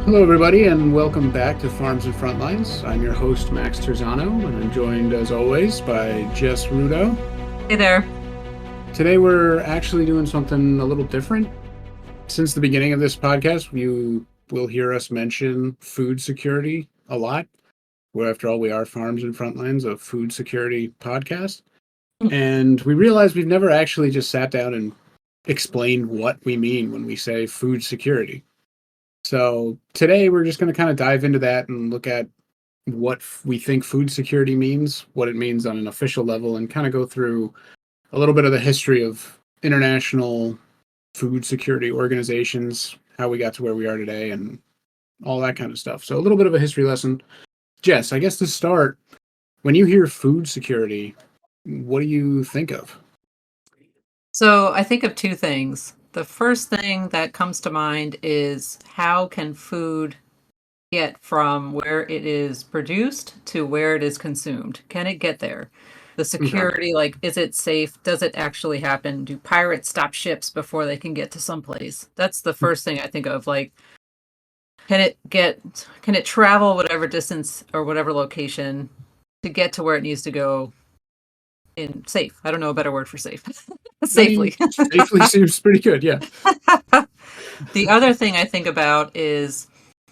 Hello, everybody, and welcome back to Farms and Frontlines. I'm your host, Max Terzano, and I'm joined, as always, by Jess Rudo. Hey there. Today, we're actually doing something a little different. Since the beginning of this podcast, you will hear us mention food security a lot. Where, after all, we are Farms and Frontlines, a food security podcast. And we realized we've never actually just sat down and explained what we mean when we say food security. So today we're just going to kind of dive into that and look at what we think food security means, what it means on an official level, and kind of go through a little bit of the history of international food security organizations, how we got to where we are today, and all that kind of stuff. So a little bit of a history lesson. Jess, I guess to start, when you hear food security, what do you think of? So I think of two things. The first thing that comes to mind is how can food get from where it is produced to where it is consumed? Can it get there? The Okay. security, like, is it safe? Does it actually happen? Do pirates stop ships before they can get to someplace? That's the first thing I think of. Like, can it travel whatever distance or whatever location to get to where it needs to go in safe? I don't know a better word for safe. I mean, Safely. safely seems pretty good. Yeah. The other thing I think about is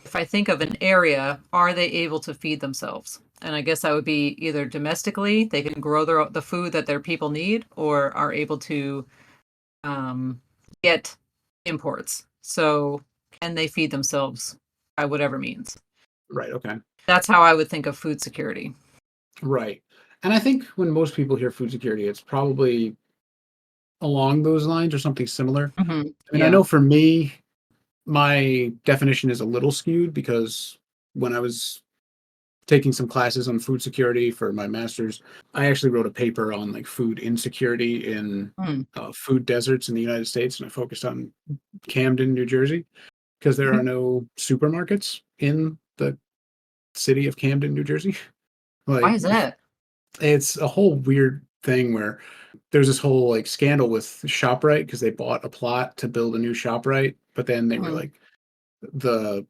if I think of an area, are they able to feed themselves? And I guess that would be either domestically, they can grow the food that their people need, or are able to um, get imports. So can they feed themselves by whatever means? Right. Okay. That's how I would think of food security. Right. And I think when most people hear food security, it's probably along those lines or something similar. I mean, I Yeah. know for me, my definition is a little skewed because when I was taking some classes on food security for my master's, I actually wrote a paper on like food insecurity in Mm. food deserts in the United States, and I focused on Camden, New Jersey, because there are no supermarkets in the city of Camden, New Jersey. Why Like, is that? it's a whole weird thing where there's this whole like scandal with ShopRite because they bought a plot to build a new ShopRite, but then they were Mm. like the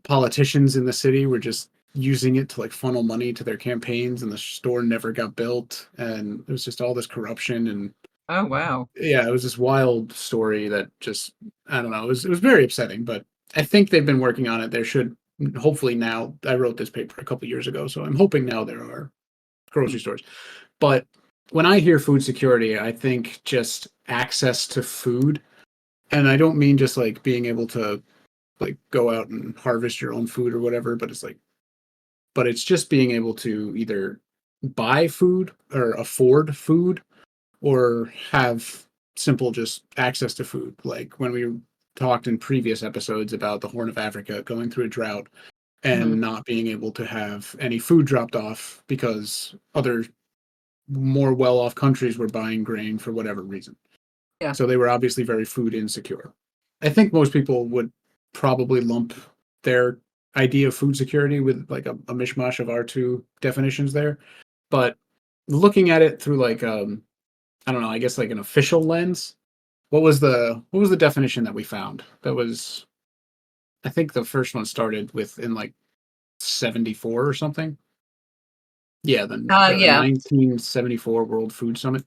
politicians in the city were just using it to like funnel money to their campaigns, and the store never got built, and it was just all this corruption. And Oh, wow. yeah, it was this wild story that just, I don't know, it was very upsetting. But I think they've been working on it. There should hopefully now, I wrote this paper a couple years ago, so I'm hoping now there are grocery stores. But when I hear food security, I think just access to food. And I don't mean just like being able to like go out and harvest your own food or whatever, but it's just being able to either buy food or afford food or have simple just access to food. Like when we talked in previous episodes about the Horn of Africa going through a drought Hmm. and not being able to have any food dropped off because other more well-off countries were buying grain for whatever reason. Yeah. So they were obviously very food insecure. I think most people would probably lump their idea of food security with like a mishmash of our two definitions there. But looking at it through like I don't know, I guess like an official lens, what was the definition that we found? That was, I think the first one started with in like 74 or something. Yeah, the Yeah. 1974 World Food Summit.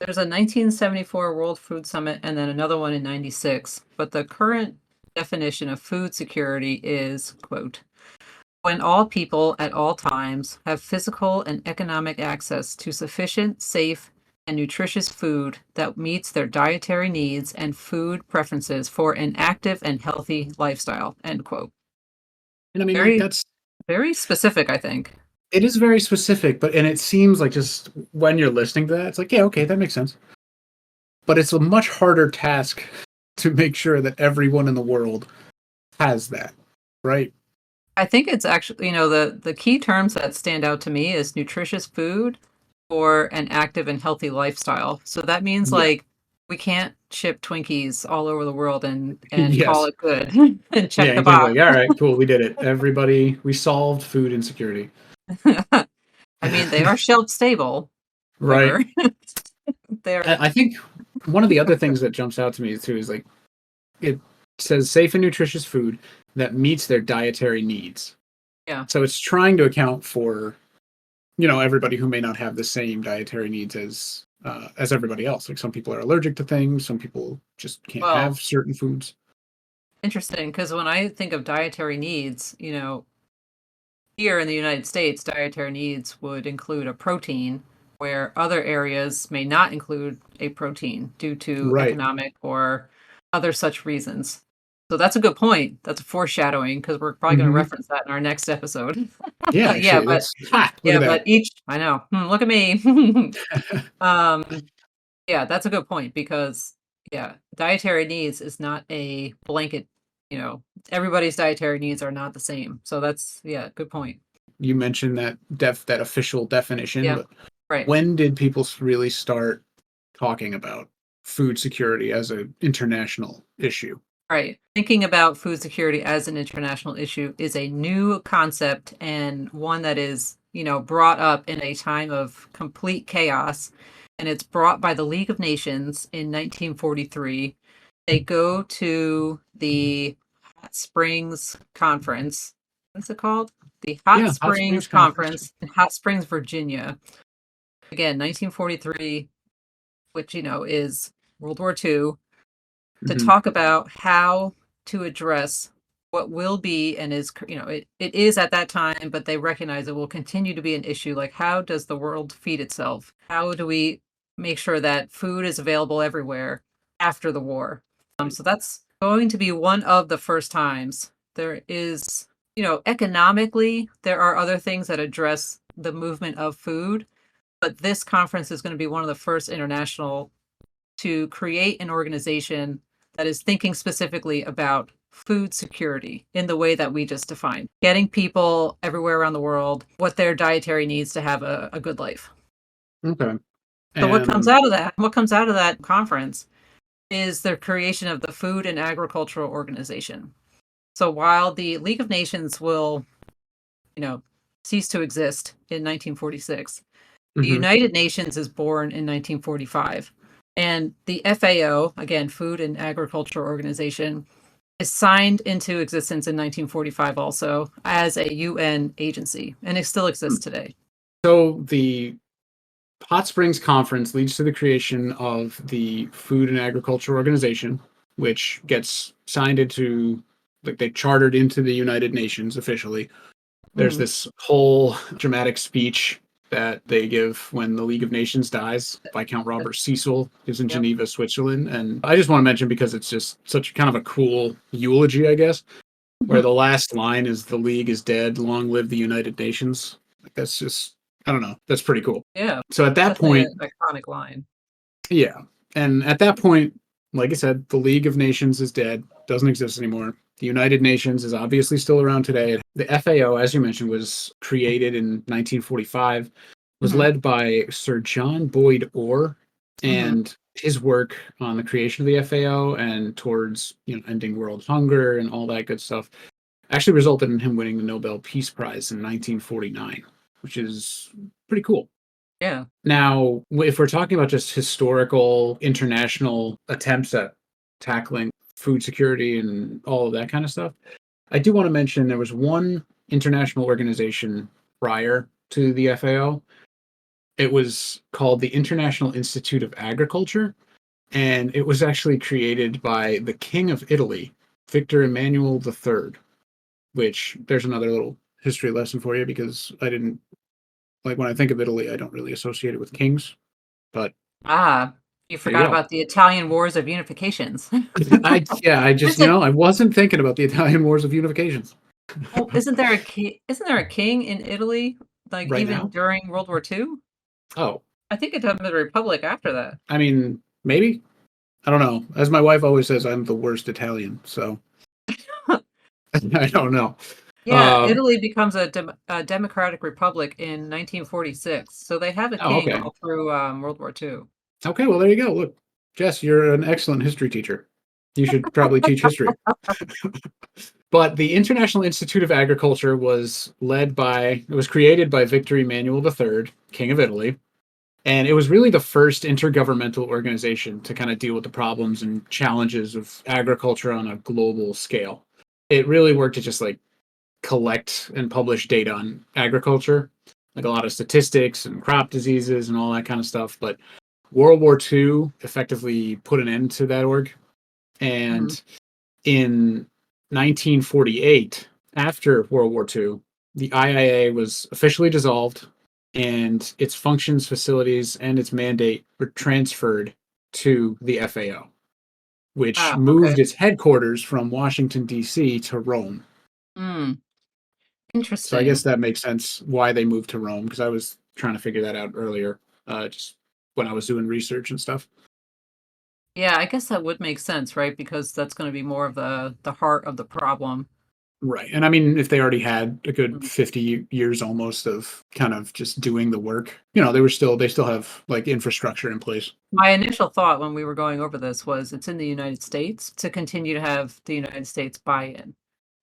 There's a 1974 World Food Summit and then another one in 96. But the current definition of food security is, quote, when all people at all times have physical and economic access to sufficient, safe, and nutritious food that meets their dietary needs and food preferences for an active and healthy lifestyle, end quote. And I mean, like Very, that's, very specific, I think. it is very specific, but and it seems like just when you're listening to that, it's like, yeah, okay, that makes sense. But it's a much harder task to make sure that everyone in the world has that, right? I think it's actually, the key terms that stand out to me is nutritious food or an active and healthy lifestyle. So that means Yeah. like we can't ship Twinkies all over the world and call Yes. it good and Yeah, check the exactly. box. Like, all right, cool, we did it. Everybody, we solved food insecurity. I mean, they are shelf stable. Right. However, they're I think one of the other things that jumps out to me too is like it says safe and nutritious food that meets their dietary needs. Yeah. So it's trying to account for, everybody who may not have the same dietary needs as everybody else. Like some people are allergic to things, some people just can't Well, have certain foods. interesting, because when I think of dietary needs, here in the United States, dietary needs would include a protein, where other areas may not include a protein due to Right. economic or other such reasons. So that's a good point. That's a foreshadowing because we're probably going to Hmm. reference that in our next episode. Yeah, Yeah, actually, but look yeah, at but that. each I know. Look at me. um, yeah, that's a good point because yeah, dietary needs is not a blanket. Everybody's dietary needs are not the same. So that's yeah, good point. You mentioned that official definition, Yeah, but right. when did people really start talking about food security as an international issue? Right. Thinking about food security as an international issue is a new concept and one that is, brought up in a time of complete chaos. And it's brought by the League of Nations in 1943. They go to the Hot Springs Conference. What's it called? The Hot Yeah, Hot Springs Springs Conference. Conference in Hot Springs, Virginia. Again, 1943, which, is World War II, to Hmm. talk about how to address what will be and is it is at that time, but they recognize it will continue to be an issue. Like, how does the world feed itself? How do we make sure that food is available everywhere after the war? So that's going to be one of the first times. There is, economically there are other things that address the movement of food, but this conference is going to be one of the first international to create an organization that is thinking specifically about food security in the way that we just defined, getting people everywhere around the world what their dietary needs to have a good life. Okay. So what comes And out of that? What comes out of that conference is the creation of the Food and Agricultural Organization. So while the League of Nations will, you know, cease to exist in 1946, the mhm. United Nations is born in 1945. And the FAO, again, Food and Agriculture Organization, is signed into existence in 1945 also as a UN agency, and it still exists today. So the Hot Springs Conference leads to the creation of the Food and Agriculture Organization, which gets signed into, like, they chartered into the United Nations officially. There's Mhm. this whole dramatic speech that they give when the League of Nations dies. Viscount Robert Cecil is in Yep. Geneva, Switzerland. And I just want to mention, because it's just such kind of a cool eulogy, I guess, where the last line is, "The League is dead, long live the United Nations." Like, that's just, I don't know, that's pretty cool. Yeah, So at that's that definitely point, an iconic line. yeah. And at that point, like I said, the League of Nations is dead, doesn't exist anymore. The United Nations is obviously still around today. The FAO, as you mentioned, was created in 1945, was Hmm. led by Sir John Boyd Orr, Hmm. and his work on the creation of the FAO and towards, ending world hunger and all that good stuff actually resulted in him winning the Nobel Peace Prize in 1949, which is pretty cool. Yeah. Now, if we're talking about just historical international attempts at tackling food security and all of that kind of stuff, I do want to mention there was one international organization prior to the FAO. It was called the International Institute of Agriculture, and it was actually created by the King of Italy, Victor Emmanuel III, which there's another little history lesson for you, because I didn't, like, when I think of Italy, I don't really associate it with kings, but Ah, you there you forgot go. about the Italian Wars of Unifications. I just, Isn't I wasn't thinking about the Italian Wars of Unifications well, isn't there a king in Italy, like, right even now. during World War II? Oh, I think it became a republic after that. I mean, maybe. I don't know. As my wife always says, I'm the worst Italian, so I don't know. Yeah, Uh, Italy becomes a democratic republic in 1946, so they have a oh, king okay. all through, World War II. Okay, well, there you go. Look, Jess, you're an excellent history teacher. You should probably teach history. But the International Institute of Agriculture was created by Victor Emmanuel III, King of Italy. And it was really the first intergovernmental organization to kind of deal with the problems and challenges of agriculture on a global scale. It really worked to just like collect and publish data on agriculture, like a lot of statistics and crop diseases and all that kind of stuff. But World War II effectively put an end to that org. Mhm. And in 1948, after World War II, the IIA was officially dissolved and its functions, facilities, and its mandate were transferred to the FAO, which Ah, okay. moved its headquarters from Washington, D.C. to Rome. Mm, So I guess interesting. that makes sense why they moved to Rome, because I was trying to figure that out earlier, just when I was doing research and stuff. Yeah, I guess that would make sense, right? Because that's going to be more of the heart of the problem. Right. And I mean, if they already had a good Mhm. 50 years almost of kind of just doing the work, they still have like infrastructure in place. My initial thought when we were going over this was it's in the United States to continue to have the United States buy-in.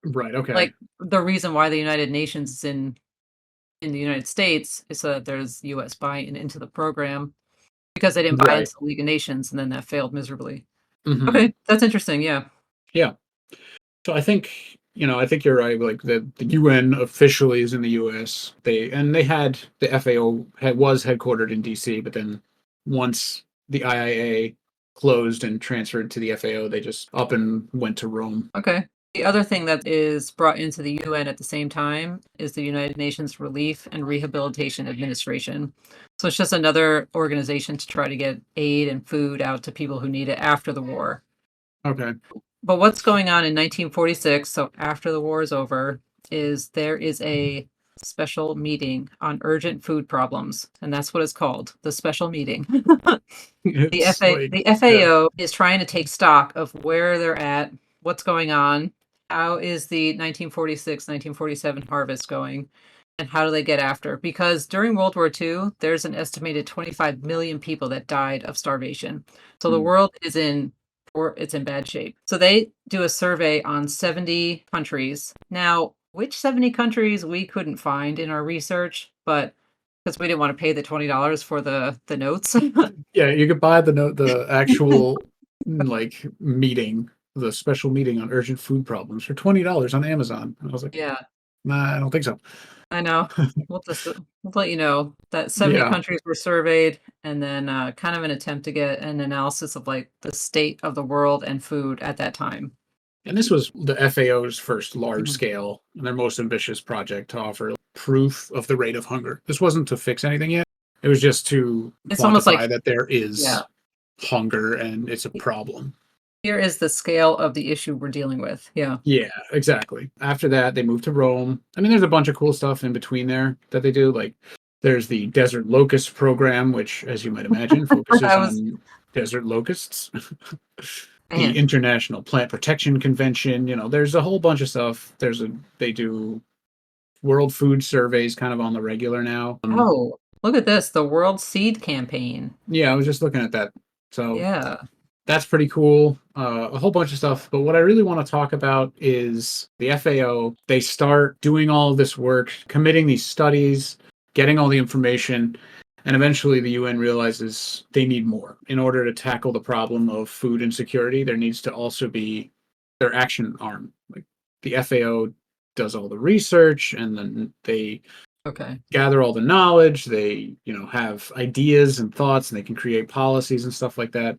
Right. Okay. Like the reason why the United Nations is in the United States is so that there's US buy-in into the program because they didn't buy Right. into the League of Nations and then that failed miserably. Hmm. Okay, that's interesting. Yeah. Yeah. So I think you're right. Like the UN officially is in the US. They had the FAO was headquartered in DC, but then once the IIA closed and transferred to the FAO, they just up and went to Rome. Okay. The other thing that is brought into the UN at the same time is the United Nations Relief and Rehabilitation Administration. So it's just another organization to try to get aid and food out to people who need it after the war. Okay. But what's going on in 1946, so after the war is over, is there is a special meeting on urgent food problems, and that's what it's called, the special meeting. It's like The yeah. FAO is trying to take stock of where they're at, what's going on, how is the 1946, 1947 harvest going, and how do they get after? Because during World War II, there's an estimated 25 million people that died of starvation. So the Mm. world is in or it's in bad shape. So they do a survey on 70 countries. Now, which 70 countries we couldn't find in our research, but because we didn't want to pay the $20 for the notes. Yeah, you could buy the actual like meeting, the special meeting on urgent food problems for $20 on Amazon. And I was like, Yeah, nah, I don't think so. I know. We'll let you know that 70 Yeah. countries were surveyed and then kind of an attempt to get an analysis of like the state of the world and food at that time. And this was the FAO's first large Mhm. scale and their most ambitious project to offer proof of the rate of hunger. This wasn't to fix anything yet. It was just to It's almost like, quantify that there yeah, is hunger and it's a problem. here is the scale of the issue we're dealing with. Yeah. Yeah, exactly. After that, they moved to Rome. I mean, there's a bunch of cool stuff in between there that they do. Like, there's the Desert Locust Program, which, as you might imagine, focuses I was, on desert locusts. The man. International Plant Protection Convention. There's a whole bunch of stuff. They do world food surveys kind of on the regular now. Oh, look at this, the World Seed Campaign. Yeah, I was just looking at that. So Yeah. that's pretty cool. A whole bunch of stuff. But what I really want to talk about is the FAO. They start doing all of this work, committing these studies, getting all the information, and eventually the UN realizes they need more. In order to tackle the problem of food insecurity, there needs to also be their action arm. Like the FAO does all the research and then they Okay. gather all the knowledge, they, have ideas and thoughts and they can create policies and stuff like that,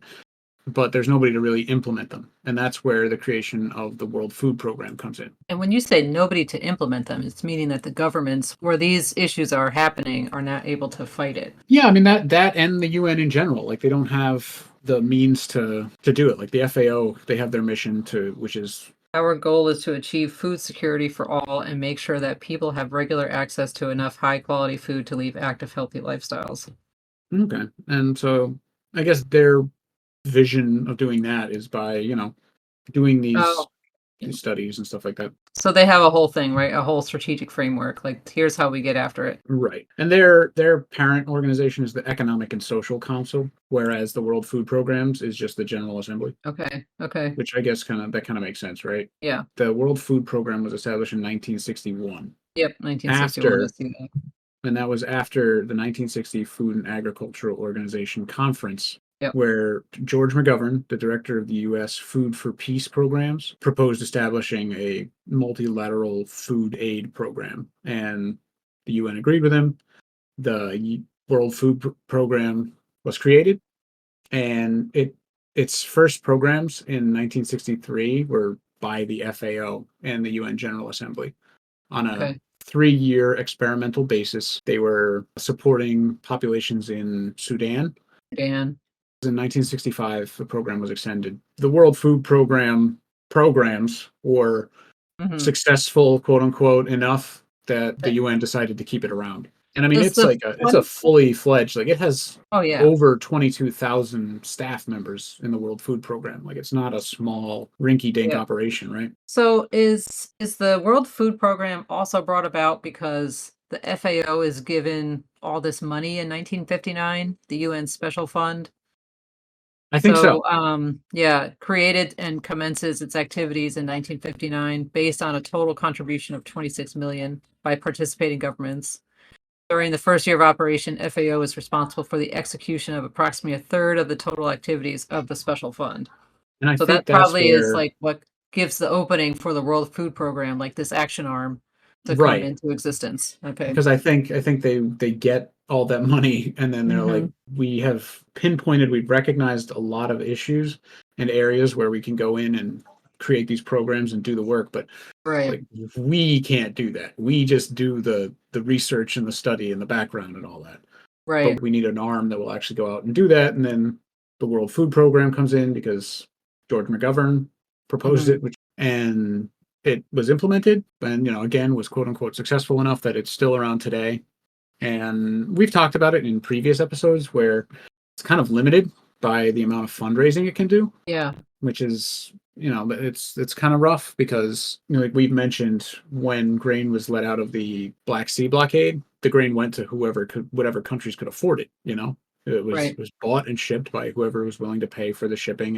but there's nobody to really implement them. And that's where the creation of the World Food Program comes in. And when you say nobody to implement them, it's meaning that the governments where these issues are happening are not able to fight it. Yeah, I mean that and the UN in general, like they don't have the means to do it. Like the FAO, they have their mission to which is Our goal is to achieve food security for all and make sure that people have regular access to enough high quality food to lead active, healthy lifestyles. okay. And so I guess their vision of doing that is by, doing these Oh, these studies and stuff like that. so they have a whole thing, right? A whole strategic framework. Like, here's how we get after it. Right. And their parent organization is the Economic and Social Council, whereas the World Food Programs is just the General Assembly, Okay. Okay. which I guess kind of makes sense, right? Yeah. The World Food Program was established in 1961 Yep. 1961. I after see that. and that was after the 1960 Food and Agricultural Organization Conference, Yep. where George McGovern, the director of the U.S. Food for Peace programs, proposed establishing a multilateral food aid program, and the UN agreed with him. The World Food Program was created, and its first programs in 1963 were by the FAO and the UN General Assembly on a Okay. 3-year experimental basis. They were supporting populations in Sudan. Dan. In 1965, the program was extended. The World Food Program programs were Hmm. successful, quote unquote, enough that the UN decided to keep it around. And I mean, Does it's the like it's a fund? fully fledged, like it has Oh yeah. over 22,000 staff members in the World Food Program. Like it's not a small rinky dink Yeah. operation, right? So is the World Food Program also brought about because the FAO is given all this money in 1959, the UN Special Fund? I think so. So, yeah, created and commences its activities in 1959 based on a total contribution of 26 million by participating governments. During the first year of operation, FAO is responsible for the execution of approximately a third of the total activities of the special fund. And I So think that that's probably is where, like what gives the opening for the World Food Program, like this action arm to come right. into existence. Okay. Because I think they get all that money and then they're like, Mhm. we have pinpointed, we've recognized a lot of issues and areas where we can go in and create these programs and do the work, but Right. like we can't do that. We just do the research and the study and the background and all that. Right. But we need an arm that will actually go out and do that. And then the World Food Program comes in because George McGovern proposed Mhm. it, which and it was implemented and again was quote unquote successful enough that it's still around today. And we've talked about it in previous episodes where it's kind of limited by the amount of fundraising it can do, Yeah. which is it's kind of rough because like we've mentioned, when grain was let out of the Black Sea blockade, the grain went to whatever countries could afford it. Right. It was bought and shipped by whoever was willing to pay for the shipping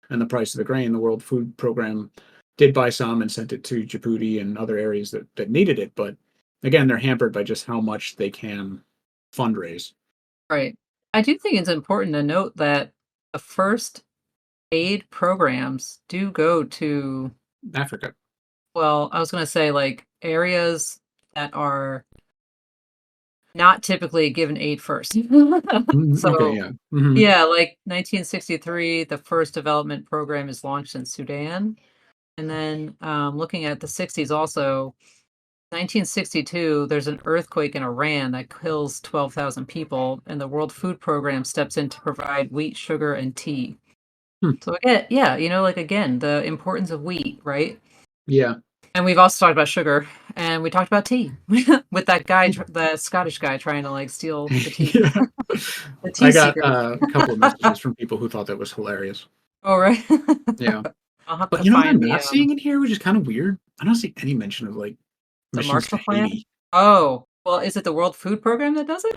and the price of the grain. The World Food Program did buy some and sent it to Djibouti and other areas that needed it, but again, they're hampered by just how much they can fundraise. Right. I do think it's important to note that the first aid programs do go to, Africa. well, I was going to say like areas that are not typically given aid first. Mhm, okay, So, yeah. Hmm. yeah, like 1963, the first development program is launched in Sudan. And then looking at the 60s also, 1962, there's an earthquake in Iran that kills 12,000 people, and the World Food Program steps in to provide wheat, sugar, and tea. Hmm. So again, yeah, like again, the importance of wheat, right? Yeah. And we've also talked about sugar, and we talked about tea with that guy, the Scottish guy trying to like steal the tea, Yeah. the I tea got secret. a couple of messages from people who thought that was hilarious. All right. Yeah. I'll have But to you know what I'm find not seeing in here, which is kind of weird? I don't see any mention of like the missions to Marshall Plan. Haiti. Oh, well, is it the World Food Program that does it?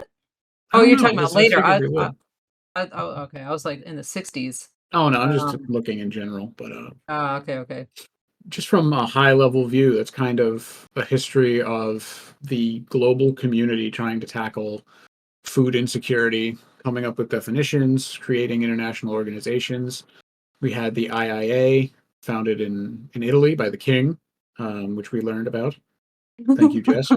I Oh, don't you're know. talking about I later. figured they would. Oh, okay. I was like in the 60s. Oh no, I'm just Um, looking in general, but okay, okay. just from a high level view, that's kind of a history of the global community trying to tackle food insecurity, coming up with definitions, creating international organizations. We had the IIA, founded in Italy by the king, which we learned about. Thank you, Jess.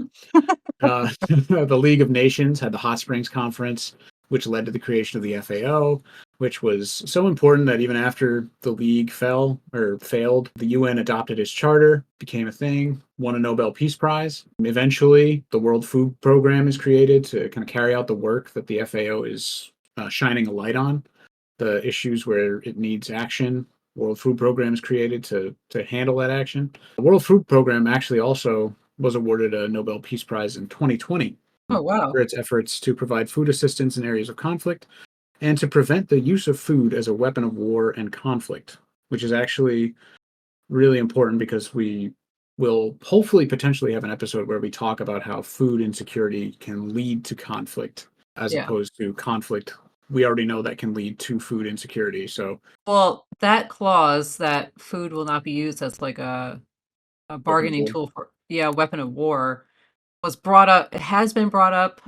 The League of Nations had the Hot Springs Conference, which led to the creation of the FAO, which was so important that even after the League fell or failed, the UN adopted its charter, became a thing, won a Nobel Peace Prize. Eventually, the World Food Program is created to kind of carry out the work that the FAO is shining a light on, the issues where it needs action. World Food Program is created to handle that action. The World Food Program actually also was awarded a Nobel Peace Prize in 2020 Oh, wow. for its efforts to provide food assistance in areas of conflict and to prevent the use of food as a weapon of war and conflict, which is actually really important because we will hopefully potentially have an episode where we talk about how food insecurity can lead to conflict as Yeah. opposed to conflict. We already know that can lead to food insecurity. So, Well, that clause that food will not be used as like a weapon of bargaining war. tool for, yeah, weapon of war was brought up. It has been brought up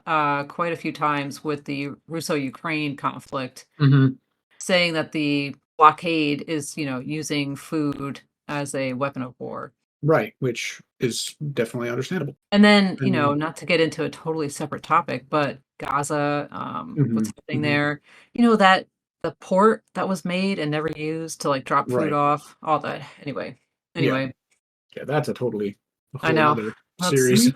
quite a few times with the Russo-Ukraine conflict, Hmm. saying that the blockade is, using food as a weapon of war. Right, which is definitely understandable. And then, And not to get into a totally separate topic, but Gaza, what's mhm, happening mhm, there, that the port that was made and never used to like drop food right, off, all that. Anyway, yeah, anyway, yeah, that's a I whole know. nother That's series.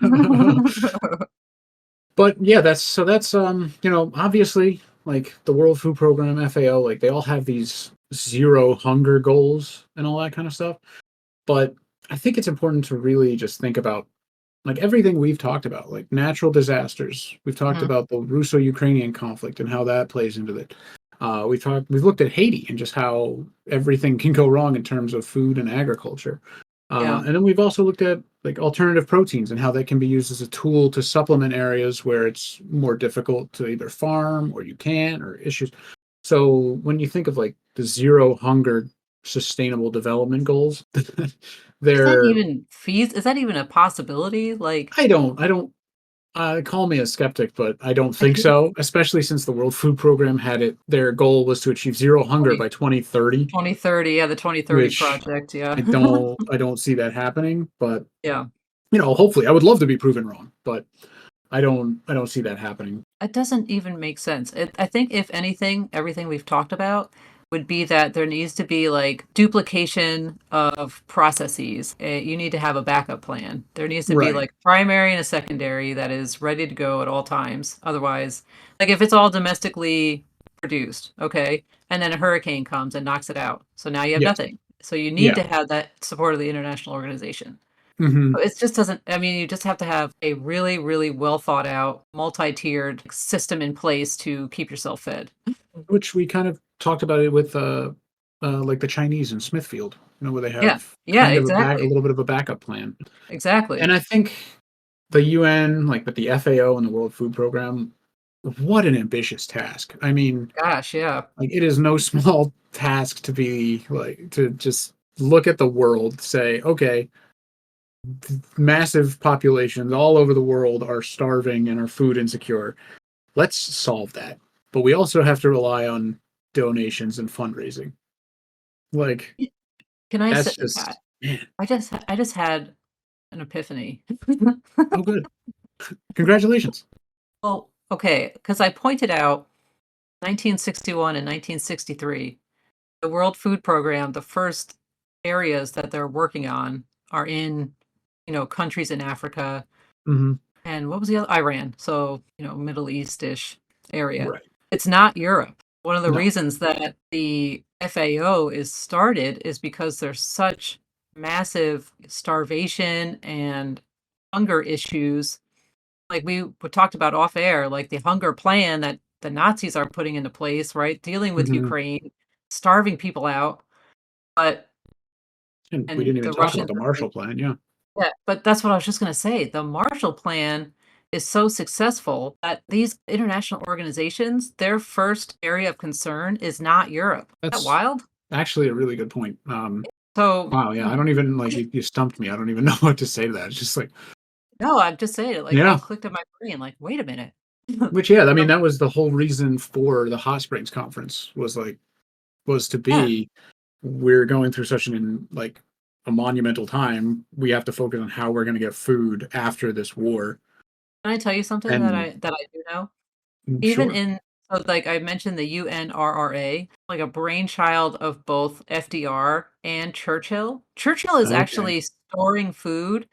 But yeah, that's obviously like the World Food Program, FAO, like they all have these zero hunger goals and all that kind of stuff. But I think it's important to really just think about like everything we've talked about, like natural disasters. We've talked Mhm. about the Russo-Ukrainian conflict and how that plays into it. We've looked at Haiti and just how everything can go wrong in terms of food and agriculture. Yeah. And then we've also looked at like alternative proteins and how they can be used as a tool to supplement areas where it's more difficult to either farm or you can't or issues. So when you think of like the zero hunger sustainable development goals, they're Is that even a possibility? Like, I don't call me a skeptic, but I don't I think just so, especially since the World Food Program had it their goal was to achieve zero hunger 20 by 2030, 2030, yeah, the 2030 which project, yeah. I don't see that happening, but Yeah. hopefully I would love to be proven wrong, but I don't see that happening. It doesn't even make sense. I think if anything, everything we've talked about would be that there needs to be like duplication of processes. You need to have a backup plan. There needs to be Right. like primary and a secondary that is ready to go at all times. Otherwise, like if it's all domestically produced, okay, and then a hurricane comes and knocks it out. So now you have Yes. nothing. So you need Yeah. to have that support of the international organization. Hmm. It just doesn't, I mean, you just have to have a really, really well thought out, multi-tiered system in place to keep yourself fed. Which we kind of talked about it with like the Chinese in Smithfield, where they Yeah. have Yeah, kind of a exactly. little bit of a backup plan. And Exactly. I think the UN, like with the FAO and the World Food Program, what an ambitious task. I mean, Gosh, yeah. like it is no small task to be like to just look at the world, say, okay, massive populations all over the world are starving and are food insecure. Let's solve that. But we also have to rely on donations and fundraising. Like Y Can I say that's just man. I just had an epiphany. Oh good. Congratulations. Well, okay, because I pointed out 1961 and 1963, the World Food Program, the first areas that they're working on are in, countries in Africa. Hmm. And what was the other? Iran. So, Middle East-ish area. Right. It's not Europe. One of the No. reasons that the FAO is started is because there's such massive starvation and hunger issues. Like we talked about off air, like the hunger plan that the Nazis are putting into place, right? Dealing with Hmm. Ukraine, starving people out, but And we and didn't even the talk about Russians the are like, Marshall Plan. Yeah. yeah, but that's what I was just gonna say. The Marshall Plan is so successful that these international organizations, their first area of concern is not Europe. Isn't that That's wild? actually a really good point. So, Wow, yeah, I don't even like you stumped me. I don't even know what to say to that. It's just like, no, I'm just saying it like all yeah, clicked in my brain, like, wait a minute. which yeah, I mean So, that was the whole reason for the Hot Springs conference was to yeah. be we're going through such an like a monumental time. We have to focus on how we're going to get food after this war. Can I tell you something that And I do know? Even sure, in so, like, I mentioned the UNRRA, like a brainchild of both FDR and Churchill. Churchill is okay, actually storing food,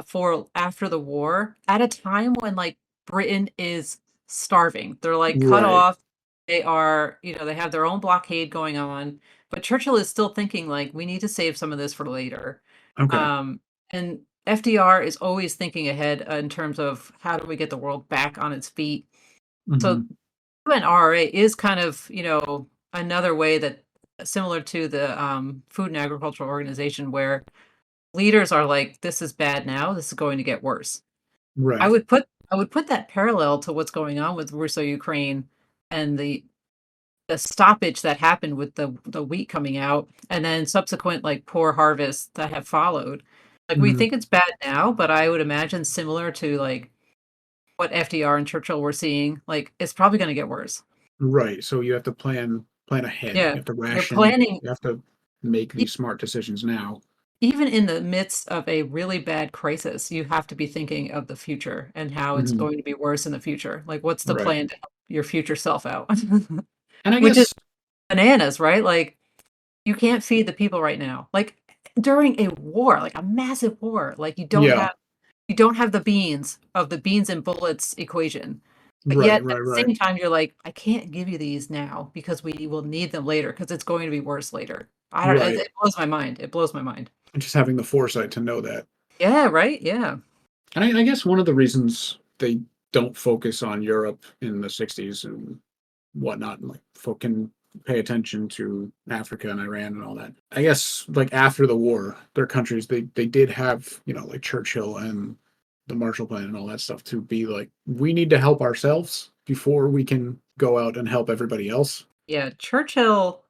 for after the war at a time when, like, Britain is starving. They're, like, cut right, off. They are they have their own blockade going on, but Churchill is still thinking, like, "We need to save some of this for later." okay, Um, and FDR is always thinking ahead, in terms of how do we get the world back on its feet. So hmm, UNRRA is kind of, another way that similar to the, Food and Agricultural Organization where leaders are like, "This is bad now, this is going to get worse." right, I would put that parallel to what's going on with Russo-Ukraine and the stoppage that happened with the wheat coming out and then subsequent, like, poor harvests that have followed. Like, we Mhm. think it's bad now, but I would imagine similar to, like, what FDR and Churchill were seeing, like, it's probably gonna get worse. Right, so you have to plan ahead. Yeah. You have to You're ration. planning You have to make e these smart decisions now. even in the midst of a really bad crisis, you have to be thinking of the future and how it's Mhm. going to be worse in the future. Like, what's the Right. plan to help your future self out? And I Which is guess bananas, right? Like, you can't feed the people right now. Like, during a war, like a massive war, like, yeah. you don't have the beans of the beans and bullets equation. But Right, yet at right, the right. same time, you're like, "I can't give you these now because we will need them later because it's going to be worse later." I don't Right. it blows my mind. It blows my mind. And just having the foresight to know that. Yeah, right? Yeah. And I guess one of the reasons they don't focus on Europe in the 60s and whatnot, and like folk can pay attention to Africa and Iran and all that. I guess like after the war, their countries they did have, like Churchill and the Marshall Plan and all that stuff to be like, we need to help ourselves before we can go out and help everybody else. Yeah, Churchill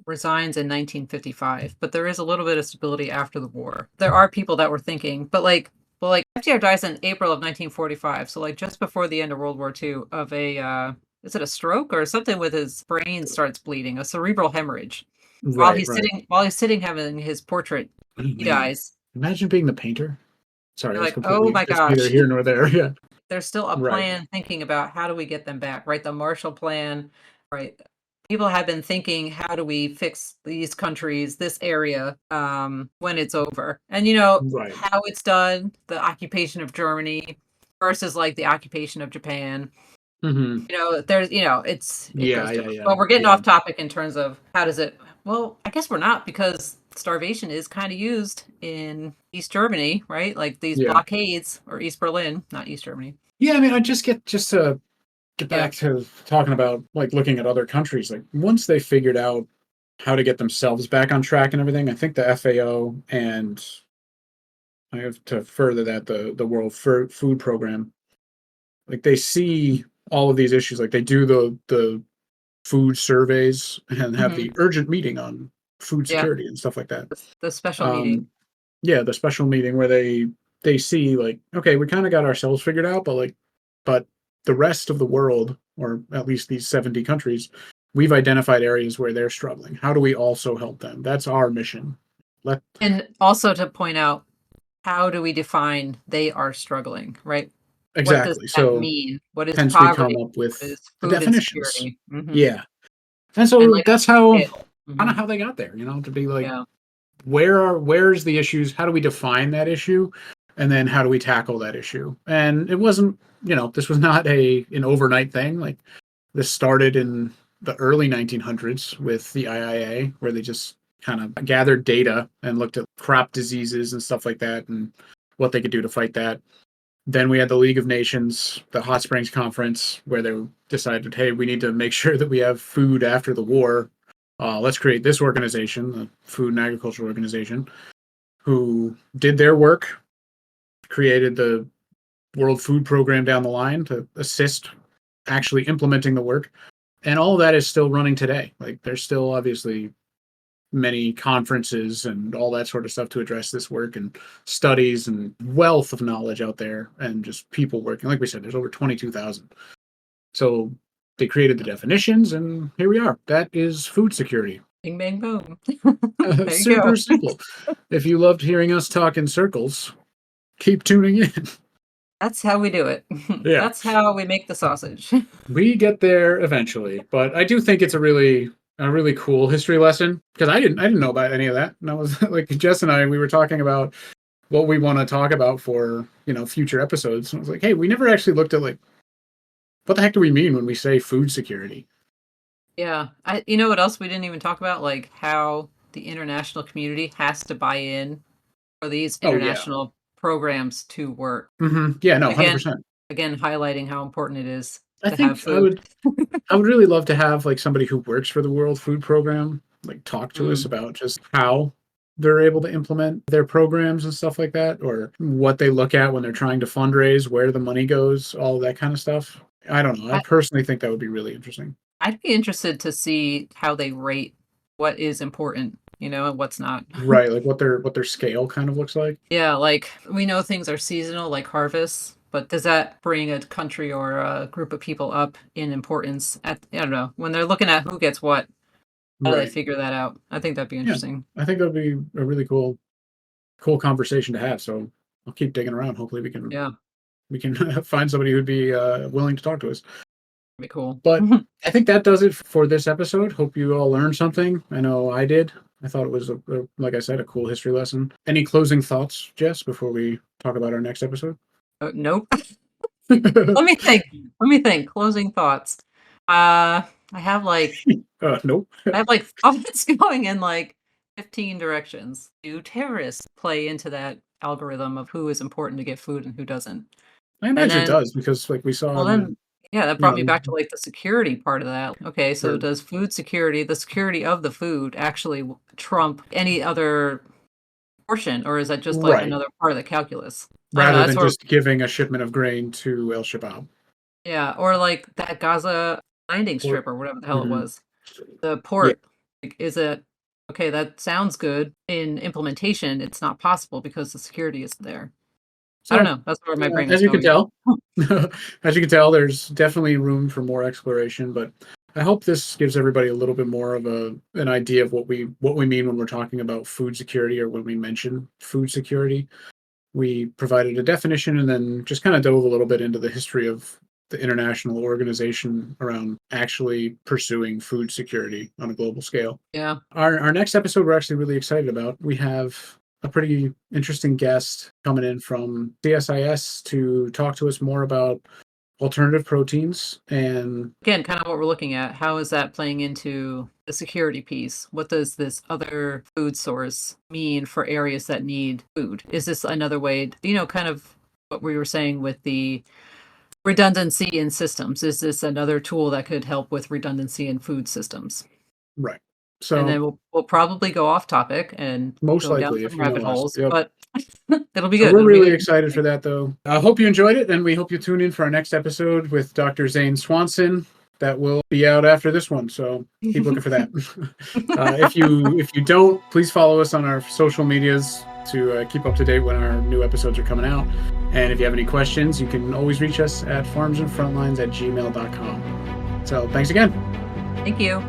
resigns in 1955, but there is a little bit of stability after the war. There are people that were thinking, but like FDR dies in April of 1945, so like just before the end of World War II of a is it a stroke or something with his brain starts bleeding, a cerebral hemorrhage. Right, right. While he's sitting having his portrait, Oh he man. dies. Imagine being the painter. Sorry, You're that's like, "Oh completely my that's neither gosh." here nor there. Yeah. There's still a Right. plan thinking about how do we get them back, right? The Marshall Plan, right? People have been thinking, how do we fix these countries, this area, when it's over? And Right. how it's done, the occupation of Germany versus like the occupation of Japan. Mhm. There's, it Yeah, goes yeah, different. yeah. Well, we're getting Yeah. off topic in terms of how does it, well, I guess we're not because starvation is kind of used in East Germany, right? Like these Yeah. blockades or East Berlin, not East Germany. Yeah, I mean, I just to get Yeah. back to talking about like looking at other countries, like once they figured out how to get themselves back on track and everything, I think the FAO and I have to further that the World Food Program, like they see all of these issues, like they do the food surveys and have Mhm. the urgent meeting on food Yeah, security and stuff like that. the special meeting. Um, yeah, the special meeting where they see like, okay, we kind of got ourselves figured out, but the rest of the world, or at least these 70 countries, we've identified areas where they're struggling. How do we also help them? That's our mission. Let And also to point out, how do we define they are struggling, right? What does exactly. that So mean? What is hence we poverty? come up What is with the food definitions. insecurity? Mhm. Yeah. And And so like a that's how scale. kind of Mhm. how they got there, to be like, Yeah. where's the issues? How do we define that issue? And then how do we tackle that issue? And it wasn't, this was not an overnight thing. Like this started in the early 1900s with the IIA, where they just kind of gathered data and looked at crop diseases and stuff like that and what they could do to fight that. Then we had the League of Nations, the Hot Springs Conference, where they decided, hey, we need to make sure that we have food after the war. Let's create this organization, the Food and Agriculture Organization, who did their work, created the World Food Program down the line to assist actually implementing the work. And all of that is still running today. Like there's still obviously many conferences and all that sort of stuff to address this work and studies and wealth of knowledge out there and just people working. Like we said, there's over 22,000. So they created the definitions and here we are. That is food security. Bing, bang, boom. There you Super go. simple. If you loved hearing us talk in circles, keep tuning in. That's how we do it. Yeah, That's how we make the sausage. we get there eventually, but I do think it's a really cool history lesson because I didn't know about any of that. And I was like Jess and I, we were talking about what we want to talk about for future episodes. And I was like, hey, we never actually looked at like what the heck do we mean when we say food security? Yeah. You know what else we didn't even talk about? Like how the international community has to buy in for these Oh yeah, international programs to work. yeah, no, 100. Again, Percent again, highlighting how important it is I to have think I food. would I would really love to have like somebody who works for the World Food Program like talk to us Mm. about just how they're able to implement their programs and stuff like that, or what they look at when they're trying to fundraise, where the money goes, all of that kind of stuff. I don't know. I I, personally think that would be really interesting. I'd be interested to see how they rate what is important. and what's not. Right, like what their scale kind of looks like. Yeah, like we know things are seasonal, like harvests, but does that bring a country or a group of people up in importance I don't know, when they're looking at who gets what, how do they Right. figure that out? I think that'd be Yeah. interesting. I think that'd be a really cool conversation to have. So I'll keep digging around. Hopefully Yeah, we can find somebody who'd be willing to talk to us. that'd be cool. But I think that does it for this episode. Hope you all learned something. I know I did. I thought it was, like I said, a cool history lesson. Any closing thoughts, Jess, before we talk about our next episode? Nope. Let me think. Let me think. Closing thoughts. I have like Nope. I have like thoughts going in like 15 directions. Do terrorists play into that algorithm of who is important to get food and who doesn't? I And imagine it then, does because, like we saw well, in, then, yeah, that you brought me know, back to like the security part of that. Okay, so or does food security, the security of the food, actually trump any other portion, or is that just like right, another part of the calculus? I don't know. rather That's than sort of, just giving a shipment of grain to El Shabaab. yeah, or like that Gaza landing Or strip or whatever the hell it mhm. was. The Yeah. port, like, is it okay? That sounds good. In implementation, it's not possible because the security isn't there. I don't So, know. That's where my brain was as you can going. tell, as you can tell, there's definitely room for more exploration. But I hope this gives everybody a little bit more of an idea of what we mean when we're talking about food security or when we mention food security. We provided a definition and then just kind of dove a little bit into the history of the international organization around actually pursuing food security on a global scale. Yeah. Our next episode we're actually really excited about. We have a pretty interesting guest coming in from CSIS to talk to us more about alternative proteins and Again, kind of what we're looking at. How is that playing into the security piece? What does this other food source mean for areas that need food? Is this another way, kind of what we were saying with the redundancy in systems? Is this another tool that could help with redundancy in food systems? right. And then So we'll probably go off topic and most go down likely, some if you rabbit know us, holes, yep. but it'll be So good. we're It'll be really good. excited for that, though. I hope you enjoyed it, and we hope you tune in for our next episode with Dr. Zane Swanson. That will be out after this one, so keep looking for that. If you don't, please follow us on our social medias to keep up to date when our new episodes are coming out. And if you have any questions, you can always reach us at farmsandfrontlines@gmail.com. So thanks again. Thank you.